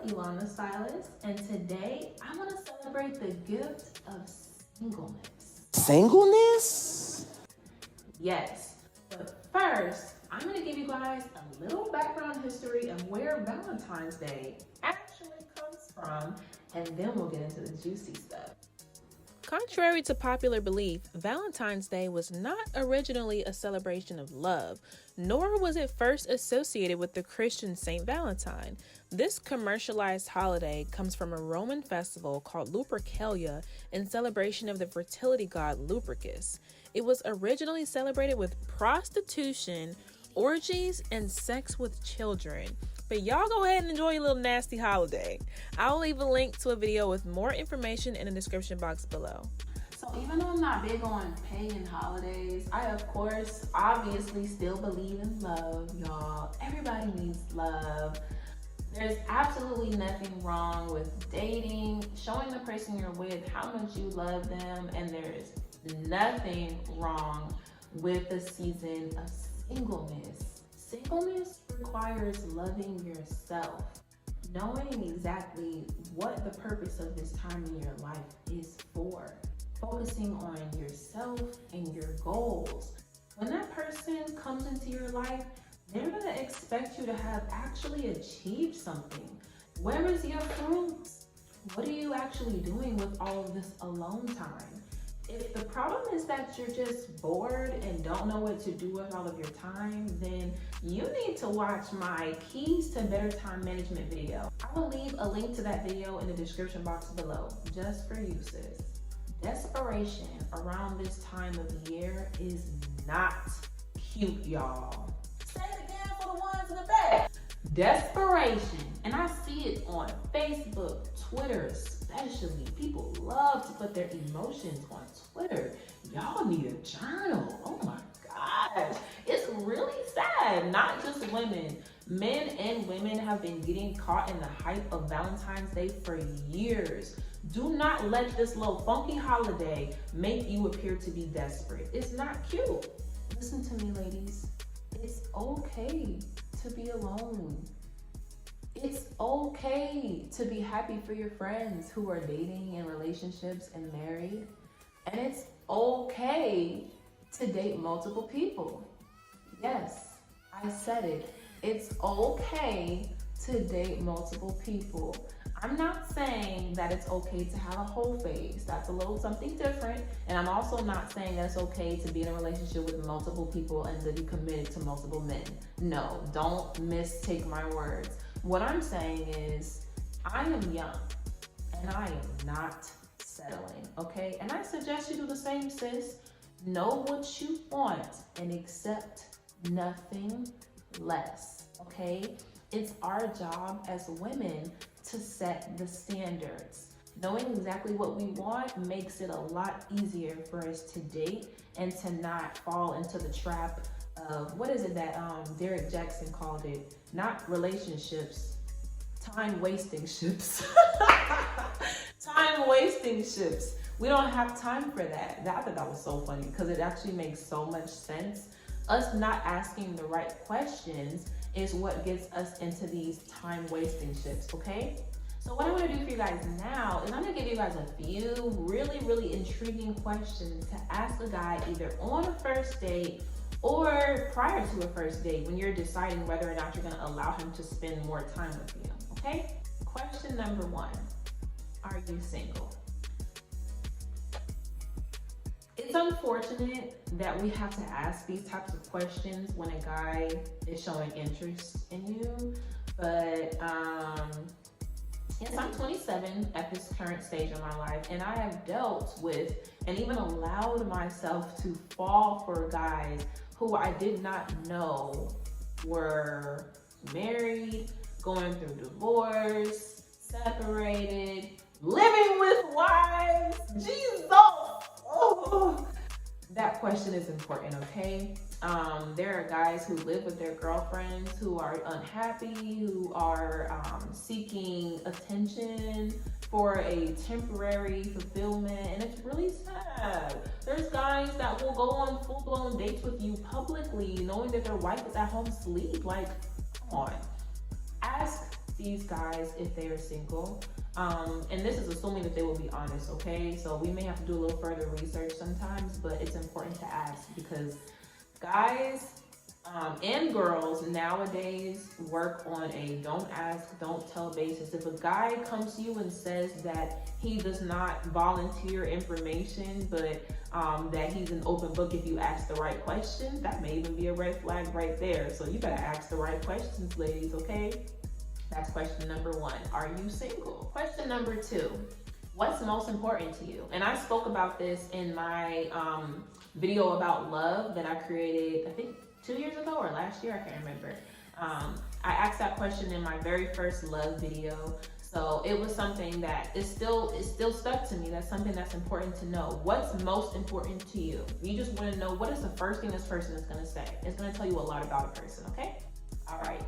Ilana Silas, and today I want to celebrate the gift of singleness. Singleness? Yes, but first, I'm going to give you guys a little background history of where Valentine's Day actually comes from, and then we'll get into the juicy stuff. Contrary to popular belief, Valentine's Day was not originally a celebration of love, nor was it first associated with the Christian Saint Valentine. This commercialized holiday comes from a Roman festival called Lupercalia in celebration of the fertility god Lupercus. It was originally celebrated with prostitution, orgies, and sex with children. But y'all go ahead and enjoy your little nasty holiday. I'll leave a link to a video with more information in the description box below. So even though I'm not big on pagan holidays, I of course obviously still believe in love, y'all. Everybody needs love. There's absolutely nothing wrong with dating, showing the person you're with how much you love them, and there's nothing wrong with the season of singleness. Singleness requires loving yourself, knowing exactly what the purpose of this time in your life is for, focusing on yourself and your goals. When that person comes into your life, they're going to expect you to have actually achieved something. Where is your fruits? What are you actually doing with all of this alone time? If the problem is that you're just bored and don't know what to do with all of your time, then you need to watch my Keys to Better Time Management video. I will leave a link to that video in the description box below, just for you, sis. Desperation around this time of year is not cute, y'all. Say it again for the ones in the back. Desperation, and I see it on Facebook, Twitter especially. People love to put their emotions on Twitter. Y'all need a journal. Oh my gosh. It's really sad. Not just women. Men and women have been getting caught in the hype of Valentine's Day for years. Do not let this little funky holiday make you appear to be desperate. It's not cute. Listen to me, ladies. It's okay to be alone. It's okay to be happy for your friends who are dating in relationships and married. And it's okay to date multiple people. Yes, I said it. It's okay to date multiple people. I'm not saying that it's okay to have a whole phase. That's a little something different. And I'm also not saying that it's okay to be in a relationship with multiple people and to be committed to multiple men. No, don't mistake my words. What I'm saying is, I am young and I am not settling, okay? And I suggest you do the same, sis. Know what you want and accept nothing less, okay? It's our job as women to set the standards. Knowing exactly what we want makes it a lot easier for us to date and to not fall into the trap of, what is it that Derek Jackson called it? Not relationships, time-wasting ships. Time-wasting ships. We don't have time for that. I thought that was so funny because it actually makes so much sense. Us not asking the right questions is what gets us into these time-wasting ships, okay? So what I want to do for you guys now is I'm going to give you guys a few really intriguing questions to ask a guy either on a first date or prior to a first date when you're deciding whether or not you're going to allow him to spend more time with you, okay? Question number 1, are you single? It's unfortunate that we have to ask these types of questions when a guy is showing interest in you, but yes, I'm 27 at this current stage of my life, and I have dealt with and even allowed myself to fall for guys who I did not know were married, going through divorce, separated, living with wives. Jesus! Oh. That question is important, okay? There are guys who live with their girlfriends who are unhappy, who are seeking attention for a temporary fulfillment, and it's really sad. There's guys that will go on full-blown dates with you publicly, knowing that their wife is at home asleep. Like, come on. Ask these guys if they are single. And this is assuming that they will be honest, okay? So we may have to do a little further research sometimes, but it's important to ask because guys and girls nowadays work on a don't ask, don't tell basis. If a guy comes to you and says that he does not volunteer information, but that he's an open book if you ask the right question, that may even be a red flag right there. So you better ask the right questions, ladies, okay? That's question number 1. Are you single? Question number 2. What's most important to you? And I spoke about this in my video about love that I created, I think 2 years ago or last year, I can't remember. I asked that question in my very first love video. So it was something that is still stuck to me. That's something that's important to know. What's most important to you? You just want to know what is the first thing this person is going to say. It's going to tell you a lot about a person, okay? All right.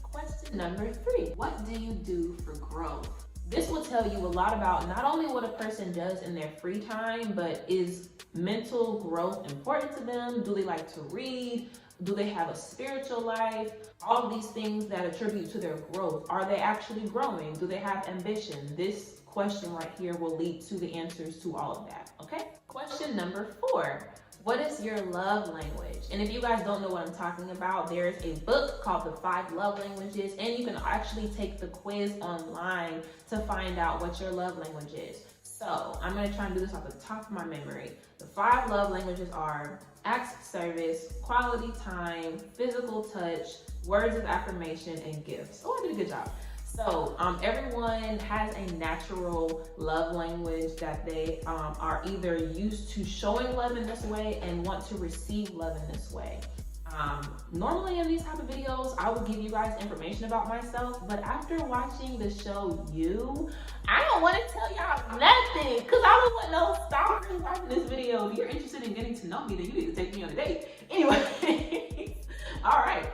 Question number 3. What do you do for growth? This will tell you a lot about not only what a person does in their free time, but is mental growth important to them? Do they like to read? Do they have a spiritual life? All of these things that attribute to their growth. Are they actually growing? Do they have ambition? This question right here will lead to the answers to all of that, okay? Question number 4. What is your love language? And if you guys don't know what I'm talking about, there's a book called The 5 Love Languages, and you can actually take the quiz online to find out what your love language is. So I'm gonna try and do this off the top of my memory. The 5 love languages are acts of service, quality time, physical touch, words of affirmation, and gifts. Oh, I did a good job. So everyone has a natural love language that they are either used to showing love in this way and want to receive love in this way. Normally in these type of videos, I would give you guys information about myself, but after watching the show You, I don't want to tell y'all nothing because I don't want no stalkers watching this video. If you're interested in getting to know me, then you need to take me on a date. Anyway, all right.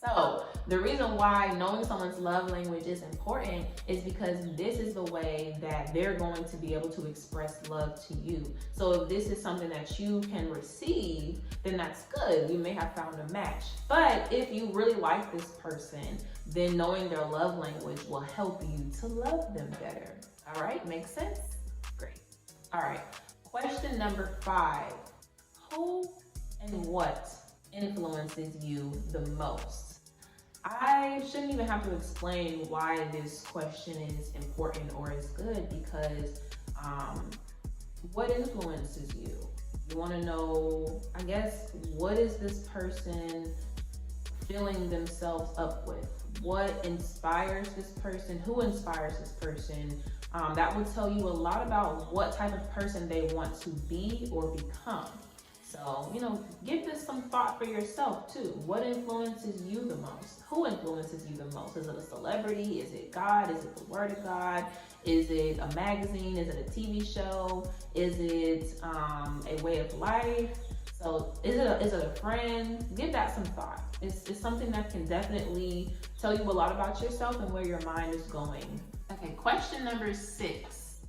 So the reason why knowing someone's love language is important is because this is the way that they're going to be able to express love to you. So if this is something that you can receive, then that's good. You may have found a match. But if you really like this person, then knowing their love language will help you to love them better. All right, makes sense? Great. All right, question number 5. Who and what influences you the most? I shouldn't even have to explain why this question is important or is good because what influences you? You want to know, I guess, what is this person filling themselves up with? What inspires this person? Who inspires this person? That will tell you a lot about what type of person they want to be or become. So, give this some thought for yourself too. What influences you the most? Who influences you the most? Is it a celebrity? Is it God? Is it the Word of God? Is it a magazine? Is it a TV show? Is it a way of life? So is it a friend? Give that some thought. It's something that can definitely tell you a lot about yourself and where your mind is going. Okay, question number 6.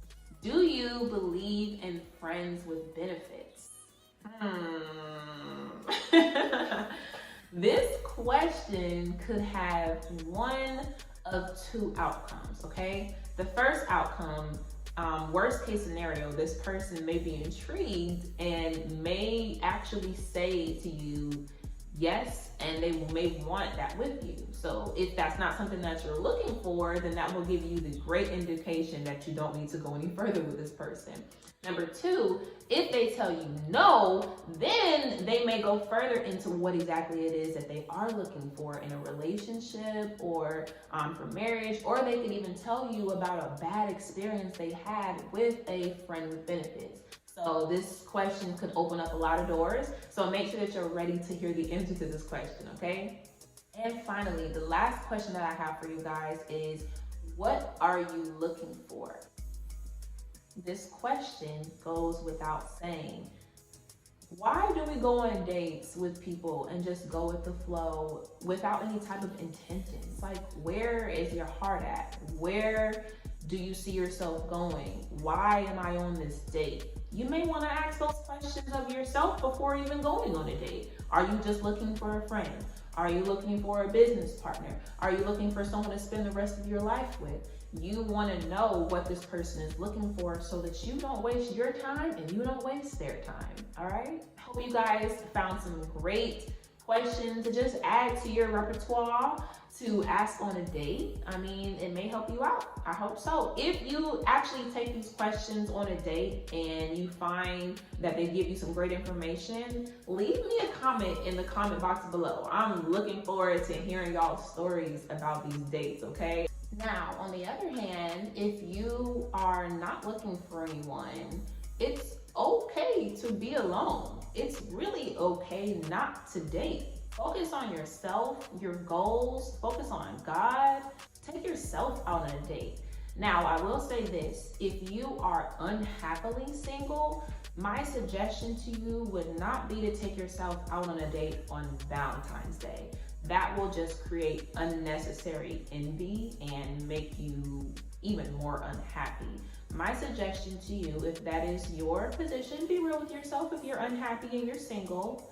Do you believe in friends with benefits? This question could have one of 2 outcomes, okay? The first outcome, worst case scenario, this person may be intrigued and may actually say to you, yes, and they may want that with you. So if that's not something that you're looking for, then that will give you the great indication that you don't need to go any further with this person. Number 2, if they tell you no, then they may go further into what exactly it is that they are looking for in a relationship or for marriage, or they could even tell you about a bad experience they had with a friend with benefits. So this question could open up a lot of doors. So make sure that you're ready to hear the answer to this question, okay? And finally, the last question that I have for you guys is, what are you looking for? This question goes without saying. Why do we go on dates with people and just go with the flow without any type of intentions? Like, where is your heart at? Where do you see yourself going? Why am I on this date? You may want to ask those questions of yourself before even going on a date. Are you just looking for a friend? Are you looking for a business partner? Are you looking for someone to spend the rest of your life with? You want to know what this person is looking for so that you don't waste your time and you don't waste their time. All right. Hope you guys found some great questions to just add to your repertoire to ask on a date. I mean, it may help you out. I hope so. If you actually take these questions on a date and you find that they give you some great information, leave me a comment in the comment box below. I'm looking forward to hearing y'all's stories about these dates, okay? Now, on the other hand, if you are not looking for anyone, it's okay to be alone. It's really okay not to date. Focus on yourself, your goals, focus on God. Take yourself out on a date. Now, I will say this, if you are unhappily single, my suggestion to you would not be to take yourself out on a date on Valentine's Day. That will just create unnecessary envy and make you even more unhappy. My suggestion to you, if that is your position, be real with yourself. If you're unhappy and you're single,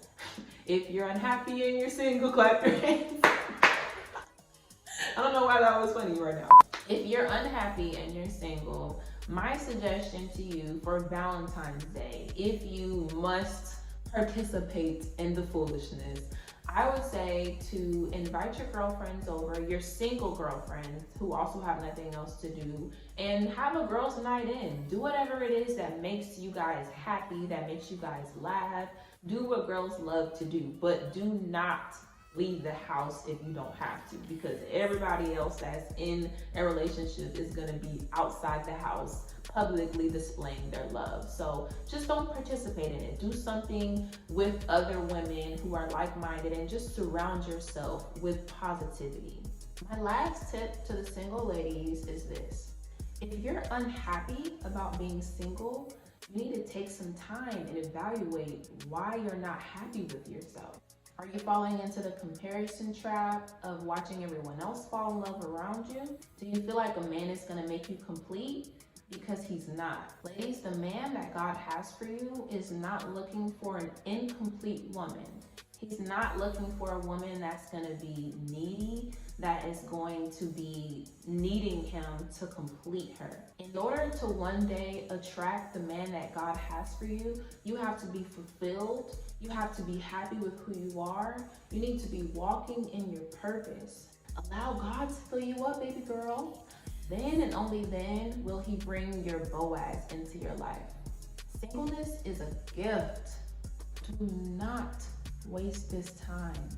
if you're unhappy and you're single, clap your hands. I don't know why that was funny right now. If you're unhappy and you're single, my suggestion to you for Valentine's Day, if you must participate in the foolishness, I would say to invite your girlfriends over, your single girlfriends who also have nothing else to do, and have a girls' night in. Do whatever it is that makes you guys happy, that makes you guys laugh. Do what girls love to do, but do not leave the house if you don't have to, because everybody else that's in a relationship is gonna be outside the house publicly displaying their love. So just don't participate in it. Do something with other women who are like-minded and just surround yourself with positivity. My last tip to the single ladies is this. If you're unhappy about being single, you need to take some time and evaluate why you're not happy with yourself. Are you falling into the comparison trap of watching everyone else fall in love around you? Do you feel like a man is gonna make you complete? Because he's not. Ladies, the man that God has for you is not looking for an incomplete woman. He's not looking for a woman that's gonna be needy, that is going to be needing him to complete her. In order to one day attract the man that God has for you, you have to be fulfilled. You have to be happy with who you are. You need to be walking in your purpose. Allow God to fill you up, baby girl. Then and only then will he bring your Boaz into your life. Singleness is a gift. Do not waste this time.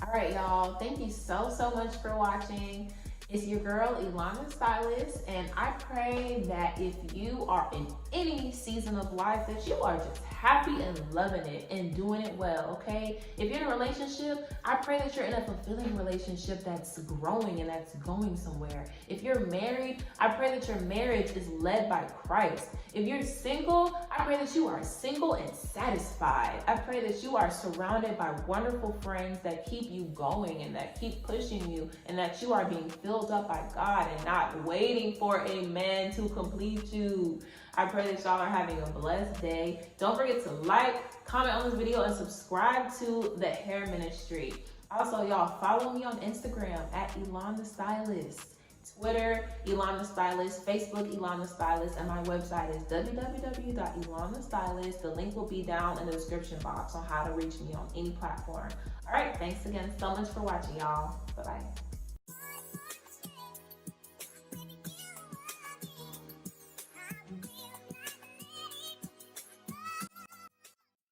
All right, y'all. Thank you so much for watching. It's your girl, Ilana Stylist, and I pray that if you are in any season of life that you are just happy and loving it and doing it well, okay? If you're in a relationship, I pray that you're in a fulfilling relationship that's growing and that's going somewhere. If you're married, I pray that your marriage is led by Christ. If you're single, I pray that you are single and satisfied. I pray that you are surrounded by wonderful friends that keep you going and that keep pushing you, and that you are being filled up by God and not waiting for a man to complete you. I pray that y'all are having a blessed day. Don't forget to like, comment on this video, and subscribe to the Hair Ministry. Also, y'all, follow me on Instagram at Ilana Stylist, Twitter, Ilana Stylist, Facebook, Ilana Stylist, and my website is www.ilanastylist. The link will be down in the description box on how to reach me on any platform. All right, thanks again so much for watching, y'all. Bye-bye.